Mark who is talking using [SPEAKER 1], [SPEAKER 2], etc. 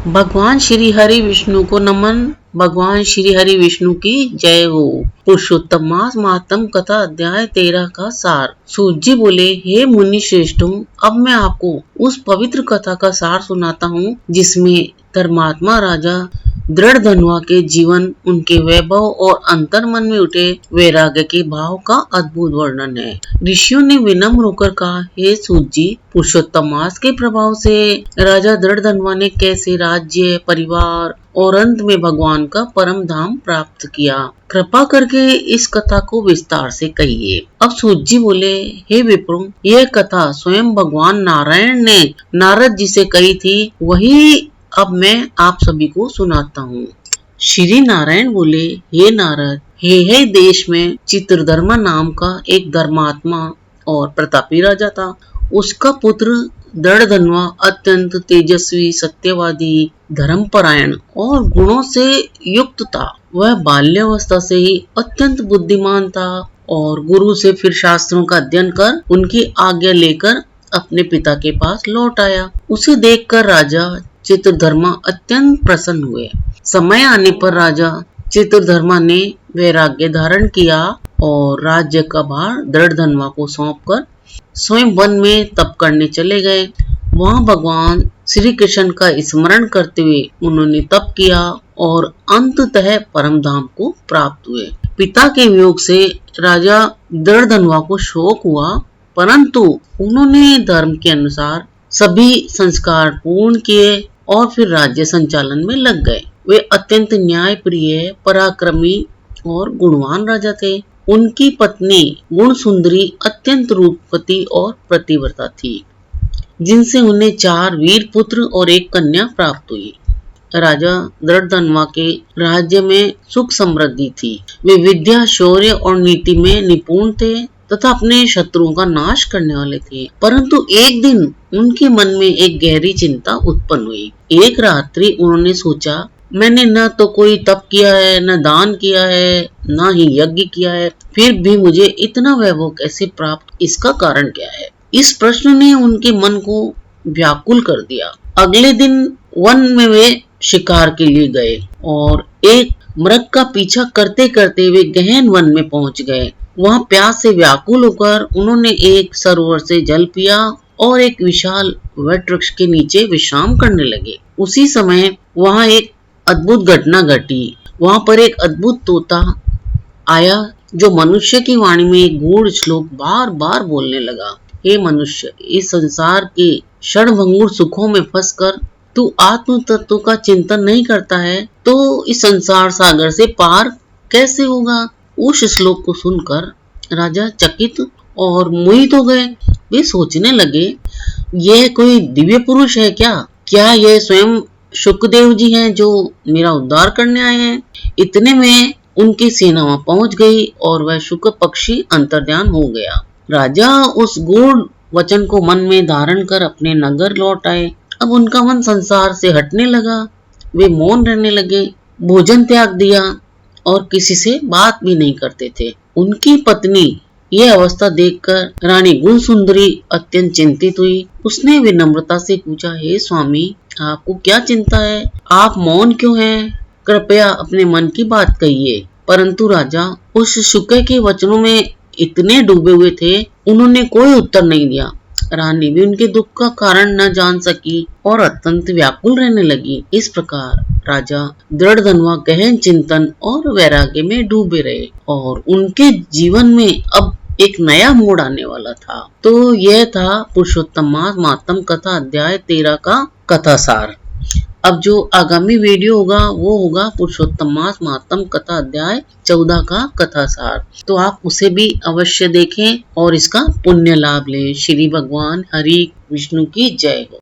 [SPEAKER 1] भगवान श्री हरि विष्णु को नमन। भगवान श्री हरि विष्णु की जय हो। पुरुषोत्तम मास महात्म कथा अध्याय 13 का सार। सूत जी बोले, हे मुनि श्रेष्ठों, अब मैं आपको उस पवित्र कथा का सार सुनाता हूँ जिसमें धर्मात्मा राजा दृढ़धनुआ के जीवन, उनके वैभव और अंतर मन में उठे वैराग्य के भाव का अद्भुत वर्णन है। ऋषियों ने विनम्र होकर कहा, हे सूत जी, पुरुषोत्तम मास के प्रभाव से राजा दृढ़धनुआ ने कैसे राज्य, परिवार और अंत में भगवान का परम धाम प्राप्त किया। कृपा करके इस कथा को विस्तार से कहिए। अब सूत जी बोले, हे विप्रो, यह कथा स्वयं भगवान नारायण ने नारद जी से कही थी, वही अब मैं आप सभी को सुनाता हूँ। श्री नारायण बोले, हे नारद, हे देश में चित्रधर्मा नाम का एक धर्मात्मा और प्रतापी राजा था। उसका पुत्र दृढ़धनुआ अत्यंत तेजस्वी, सत्यवादी, धर्मपरायण और गुणों से युक्त था। वह बाल्यावस्था से ही अत्यंत बुद्धिमान था और गुरु से फिर शास्त्रों का अध्ययन कर उनकी आज्ञा लेकर अपने पिता के पास लौट आया। उसे देखकर राजा चित्रधर्मा अत्यंत प्रसन्न हुए। समय आने पर राजा चित्रधर्मा ने वैराग्य धारण किया और राज्य का भार दृढ़धनुआ को सौंपकर स्वयं वन में तप करने चले गए। वहां भगवान श्री कृष्ण का स्मरण करते हुए उन्होंने तप किया और अंततः परम धाम को प्राप्त हुए। पिता के वियोग से राजा दृढ़धनुआ को शोक हुआ, परंतु उन्होंने धर्म के अनुसार सभी संस्कार पूर्ण किए और फिर राज्य संचालन में लग गए। वे अत्यंत न्यायप्रिय, पराक्रमी और गुणवान राजा थे। उनकी पत्नी गुण सुंदरी, अत्यंत रूपवती और प्रतिव्रता थी, जिनसे उन्हें 4 वीर पुत्र और 1 कन्या प्राप्त हुई। राजा दृढ़धनुआ के राज्य में सुख समृद्धि थी। वे विद्या, शौर्य और नीति में निपुण थे तथा अपने शत्रुओं का नाश करने वाले थे। परंतु एक दिन उनके मन में एक गहरी चिंता उत्पन्न हुई। एक रात्रि उन्होंने सोचा, मैंने न तो कोई तप किया है, न दान किया है, न ही यज्ञ किया है, फिर भी मुझे इतना वैभव कैसे प्राप्त, इसका कारण क्या है? इस प्रश्न ने उनके मन को व्याकुल कर दिया। अगले दिन वन में वे शिकार के लिए गए और एक मृग का पीछा करते करते वे गहन वन में पहुंच गए। वहां प्यास से व्याकुल होकर उन्होंने एक सरोवर से जल पिया और एक विशाल वट वृक्ष के नीचे विश्राम करने लगे। उसी समय वहां एक अद्भुत घटना घटी। वहां पर एक अद्भुत तोता आया जो मनुष्य की वाणी में एक गूढ़ श्लोक बार बार बोलने लगा। हे मनुष्य, इस संसार के क्षणभंगुर सुखों में फंसकर तू आत्म तत्व का चिंतन नहीं करता है तो इस संसार सागर से पार कैसे होगा? उस श्लोक को सुनकर राजा चकित और मोहित हो गए। वे सोचने लगे, यह कोई दिव्य पुरुष है क्या? क्या यह स्वयं शुकदेव जी हैं जो मेरा उद्धार करने आए हैं? इतने में उनकी सेना वहां पहुंच गई और वह शुक पक्षी अंतर्ध्यान हो गया। राजा उस गूढ़ वचन को मन में धारण कर अपने नगर लौट आए। अब उनका मन संसार से हटने लगा। वे मौन रहने लगे, भोजन त्याग दिया और किसी से बात भी नहीं करते थे। उनकी पत्नी यह अवस्था देखकर रानी गुण सुंदरी अत्यंत चिंतित हुई। उसने विनम्रता से पूछा, हे स्वामी, आपको क्या चिंता है? आप मौन क्यों हैं? कृपया अपने मन की बात कहिए। परंतु राजा उस शुक के वचनों में इतने डूबे हुए थे, उन्होंने कोई उत्तर नहीं दिया। रानी भी उनके दुख का कारण न जान सकी और अत्यंत व्याकुल रहने लगी। इस प्रकार राजा दृढ़धनुआ गहन चिंतन और वैराग्य में डूबे रहे और उनके जीवन में अब एक नया मोड़ आने वाला था। तो यह था पुरुषोत्तम मास महात्म कथा अध्याय 13 का कथा सार। अब जो आगामी वीडियो होगा वो होगा पुरुषोत्तम मास महात्म कथा अध्याय 14 का कथा सार। तो आप उसे भी अवश्य देखें और इसका पुण्य लाभ लें। श्री भगवान हरि विष्णु की जय हो।